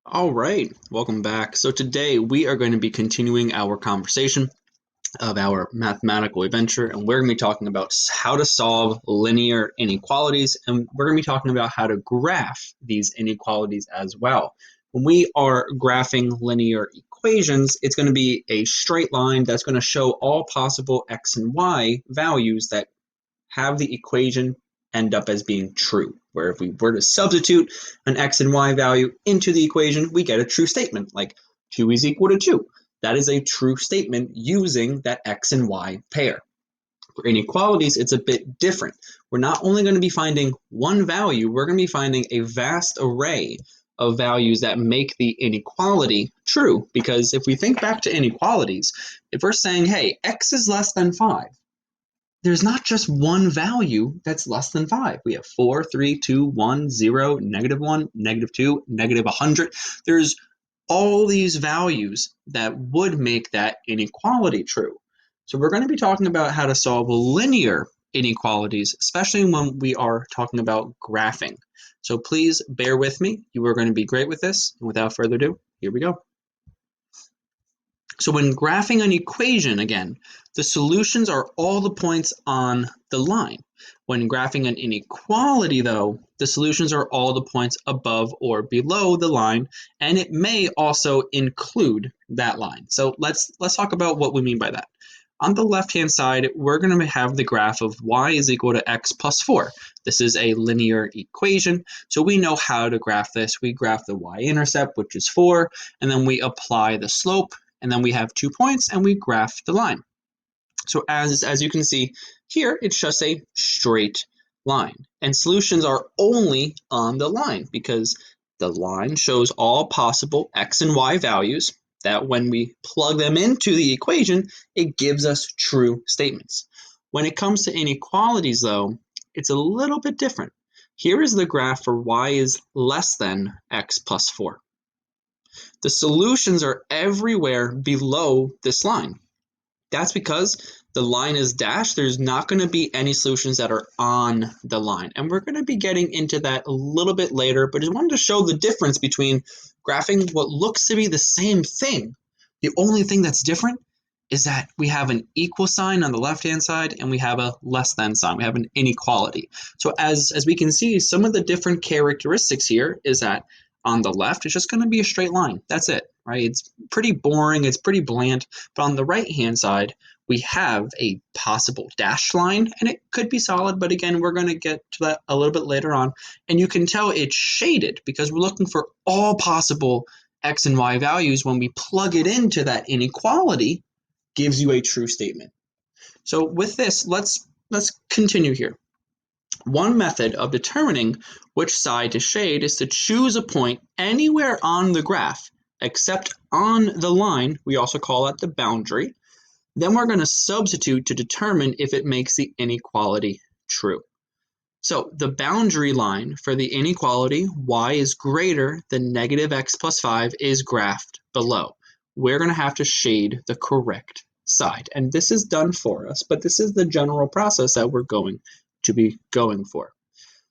All right, welcome back. So today we are going to be continuing our conversation of our mathematical adventure, and we're going to be talking about how to solve linear inequalities, and we're going to be talking about how to graph these inequalities as well. When we are graphing linear equations, it's going to be a straight line that's going to show all possible x and y values that have the equation end up as being true, where if we were to substitute an x and y value into the equation, we get a true statement, like 2 is equal to 2. That is a true statement using that x and y pair. For inequalities, it's a bit different. We're not only going to be finding one value, we're going to be finding a vast array of values that make the inequality true. Because if we think back to inequalities, if we're saying, hey, x is less than 5, there's not just one value that's less than 5. We have 4, 3, 2, 1, 0, -1, -2, -100. There's all these values that would make that inequality true. So we're going to be talking about how to solve linear inequalities, especially when we are talking about graphing. So please bear with me. You are going to be great with this. And without further ado, here we go. So when graphing an equation, again, the solutions are all the points on the line. When graphing an inequality, though, the solutions are all the points above or below the line, and it may also include that line. So let's talk about what we mean by that. On the left-hand side, we're going to have the graph of y is equal to x plus 4. This is a linear equation, so we know how to graph this. We graph the y-intercept, which is 4, and then we apply the slope, and then we have 2 points, and we graph the line. So as you can see here, it's just a straight line. And solutions are only on the line because the line shows all possible x and y values that when we plug them into the equation, it gives us true statements. When it comes to inequalities, though, it's a little bit different. Here is the graph for y is less than x plus 4. The solutions are everywhere below this line. That's because the line is dashed. There's not going to be any solutions that are on the line. And we're going to be getting into that a little bit later, but I just wanted to show the difference between graphing what looks to be the same thing. The only thing that's different is that we have an equal sign on the left-hand side and we have a less than sign. We have an inequality. So as we can see, some of the different characteristics here is that on the left, it's just going to be a straight line. That's it, right? It's pretty boring. It's pretty bland. But on the right-hand side, we have a possible dashed line, and it could be solid, but again, we're going to get to that a little bit later on. And you can tell it's shaded because we're looking for all possible x and y values. When we plug it into that inequality, gives you a true statement. So with this, let's continue here. One method of determining which side to shade is to choose a point anywhere on the graph except on the line. We also call that the boundary. Then we're going to substitute to determine if it makes the inequality true. So the boundary line for the inequality y is greater than -x plus 5 is graphed below. We're going to have to shade the correct side. And this is done for us, but this is the general process that we're going to be going for.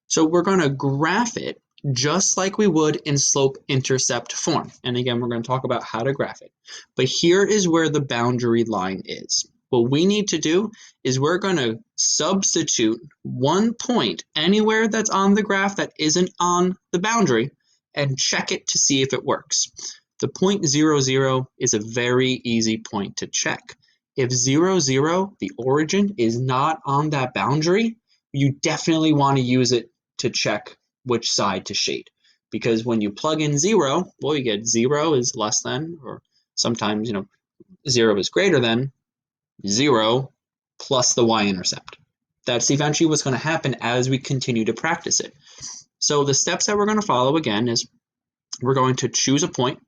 So we're going to graph it just like we would in slope-intercept form. And again, we're going to talk about how to graph it. But here is where the boundary line is. What we need to do is we're going to substitute one point anywhere that's on the graph that isn't on the boundary and check it to see if it works. The point 0, 0 is a very easy point to check. If 0, 0, the origin, is not on that boundary, you definitely want to use it to check which side to shade. Because when you plug in 0, well, you get 0 is less than, or sometimes, 0 is greater than 0 plus the y-intercept. That's eventually what's going to happen as we continue to practice it. So the steps that we're going to follow, again, is we're going to choose a point.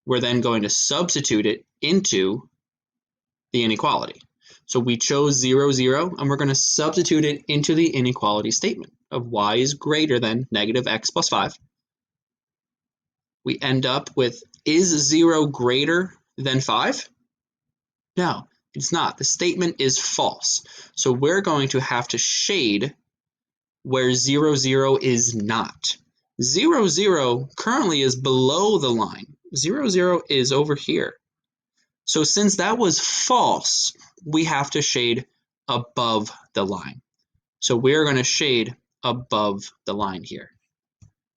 We're then going to substitute it into the inequality. So we chose 0, 0, and we're going to substitute it into the inequality statement of y is greater than -x plus 5. We end up with, is 0 greater than 5? No, it's not. The statement is false. So we're going to have to shade where 0, 0 is not. 0, 0 currently is below the line. 0, 0 is over here. So since that was false, we have to shade above the line. So we're going to shade above the line here.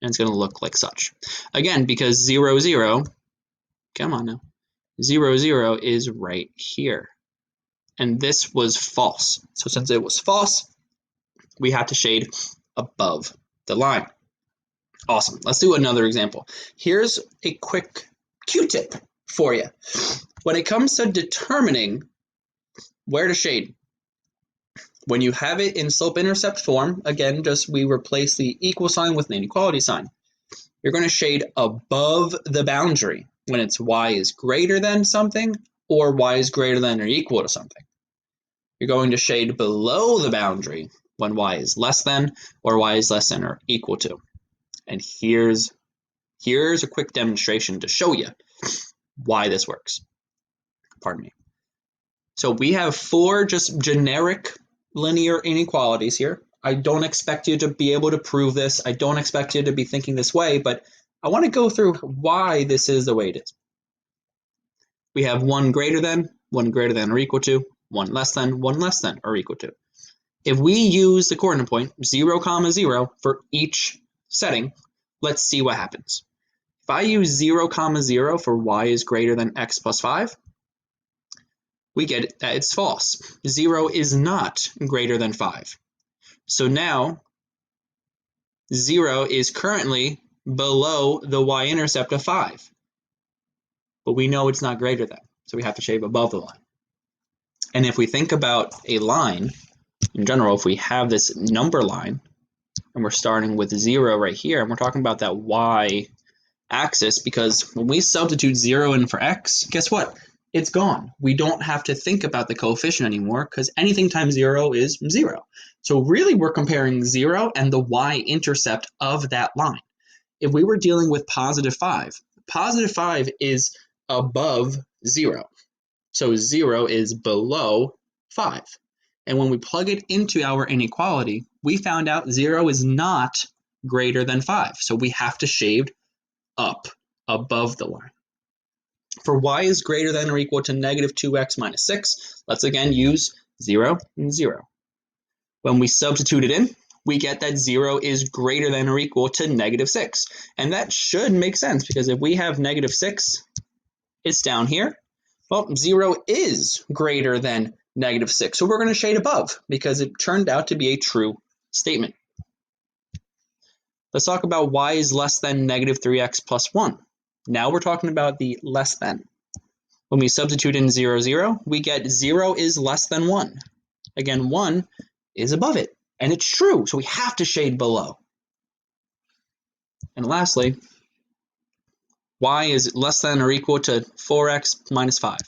And it's going to look like such. Again, because 0, 0, come on now, 0, 0 is right here. And this was false. So since it was false, we have to shade above the line. Awesome. Let's do another example. Here's a quick Q-tip for you. When it comes to determining where to shade, when you have it in slope-intercept form, again, just we replace the equal sign with an inequality sign. You're going to shade above the boundary when it's y is greater than something or y is greater than or equal to something. You're going to shade below the boundary when y is less than or y is less than or equal to. And here's a quick demonstration to show you why this works. Pardon me. So we have 4 just generic linear inequalities here. I don't expect you to be able to prove this. I don't expect you to be thinking this way, but I want to go through why this is the way it is. We have 1 greater than or equal to, 1 less than or equal to. If we use the coordinate point 0, 0 for each setting, let's see what happens. If I use 0, 0 for y is greater than x plus 5, we get that it's false. 0 is not greater than 5. So now 0 is currently below the y-intercept of 5. But we know it's not greater than, so we have to shade above the line. And if we think about a line, in general, if we have this number line, and we're starting with 0 right here, and we're talking about that y-axis, because when we substitute 0 in for x, guess what? It's gone. We don't have to think about the coefficient anymore, because anything times 0 is 0. So really, we're comparing 0 and the y-intercept of that line. If we were dealing with positive 5 is above 0. So 0 is below 5. And when we plug it into our inequality, we found out 0 is not greater than 5. So we have to shade up above the line. For y is greater than or equal to negative 2x minus 6, let's again use 0 and 0. When we substitute it in, we get that 0 is greater than or equal to negative 6. And that should make sense, because if we have negative 6, it's down here. Well, 0 is greater than negative 6. So we're going to shade above, because it turned out to be a true statement. Let's talk about y is less than negative 3x plus 1. Now we're talking about the less than. When we substitute in 0, 0, we get 0 is less than 1. Again, 1 is above it, and it's true, so we have to shade below. And lastly, y is less than or equal to 4x minus 5.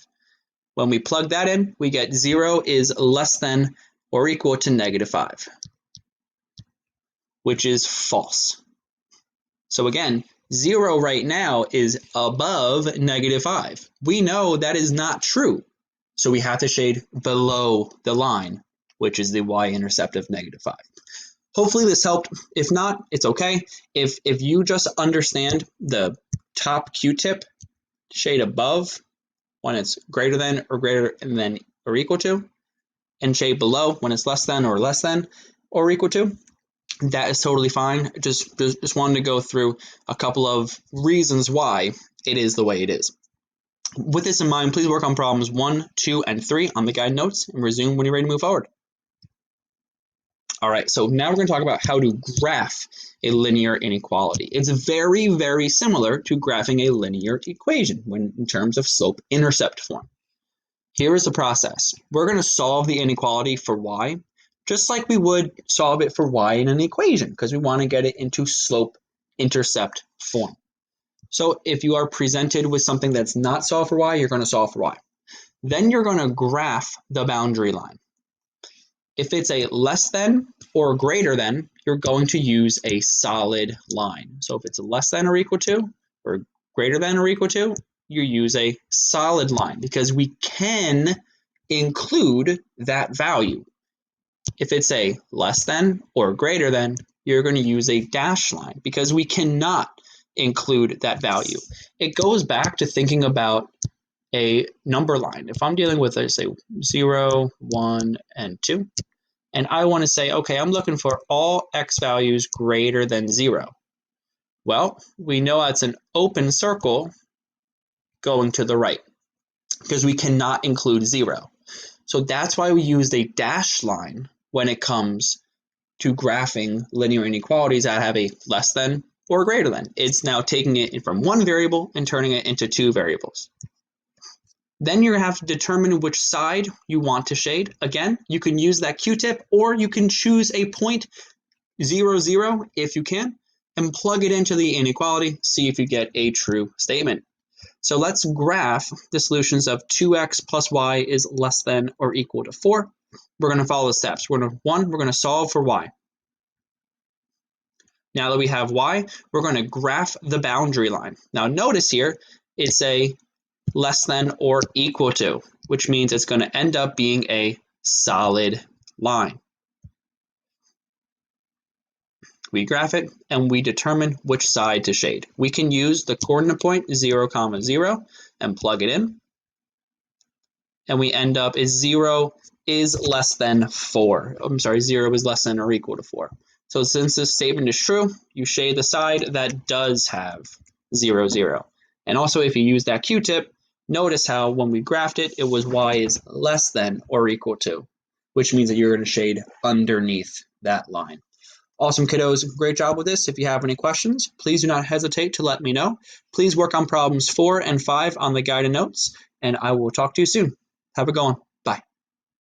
When we plug that in, we get 0 is less than or equal to negative 5, which is false. So again, 0 right now is above negative 5. We know that is not true, so we have to shade below the line, which is the y-intercept of negative 5. Hopefully this helped. If not, it's okay. If you just understand the top Q-tip, shade above when it's greater than or equal to, and shade below when it's less than or equal to, that is totally fine. Just wanted to go through a couple of reasons why it is the way it is. With this in mind, please work on problems 1, 2, and 3 on the guide notes and resume when you're ready to move forward. All right, so now we're going to talk about how to graph a linear inequality. It's very, very similar to graphing a linear equation in terms of slope-intercept form. Here is the process. We're going to solve the inequality for y, just like we would solve it for y in an equation, because we want to get it into slope-intercept form. So if you are presented with something that's not solved for y, you're going to solve for y. Then you're going to graph the boundary line. If it's a less than or greater than, you're going to use a solid line. So if it's less than or equal to, or greater than or equal to, you use a solid line, because we can include that value. If it's a less than or greater than, you're going to use a dash line because we cannot include that value. It goes back to thinking about a number line. If I'm dealing with, say, 0, 1, and 2, and I want to say, okay, I'm looking for all x values greater than 0. Well, we know that's an open circle going to the right because we cannot include 0. So that's why we use a dash line when it comes to graphing linear inequalities that have a less than or greater than. It's now taking it from one variable and turning it into two variables. Then you're going to have to determine which side you want to shade. Again, you can use that Q-tip, or you can choose a point 0, 0 if you can, and plug it into the inequality, see if you get a true statement. So let's graph the solutions of 2x plus y is less than or equal to 4. We're going to follow the steps. We're going to solve for y. Now that we have y, we're going to graph the boundary line. Now notice here, it's a less than or equal to, which means it's going to end up being a solid line. We graph it and we determine which side to shade. We can use the coordinate point 0, 0 and plug it in. And we end up is 0 is less than 4. I'm sorry, 0 is less than or equal to 4. So since this statement is true, you shade the side that does have 0, 0. And also if you use that Q-tip, notice how when we graphed it, it was y is less than or equal to, which means that you're going to shade underneath that line. Awesome, kiddos. Great job with this. If you have any questions, please do not hesitate to let me know. Please work on problems 4 and 5 on the guided notes, and I will talk to you soon. Have a good one.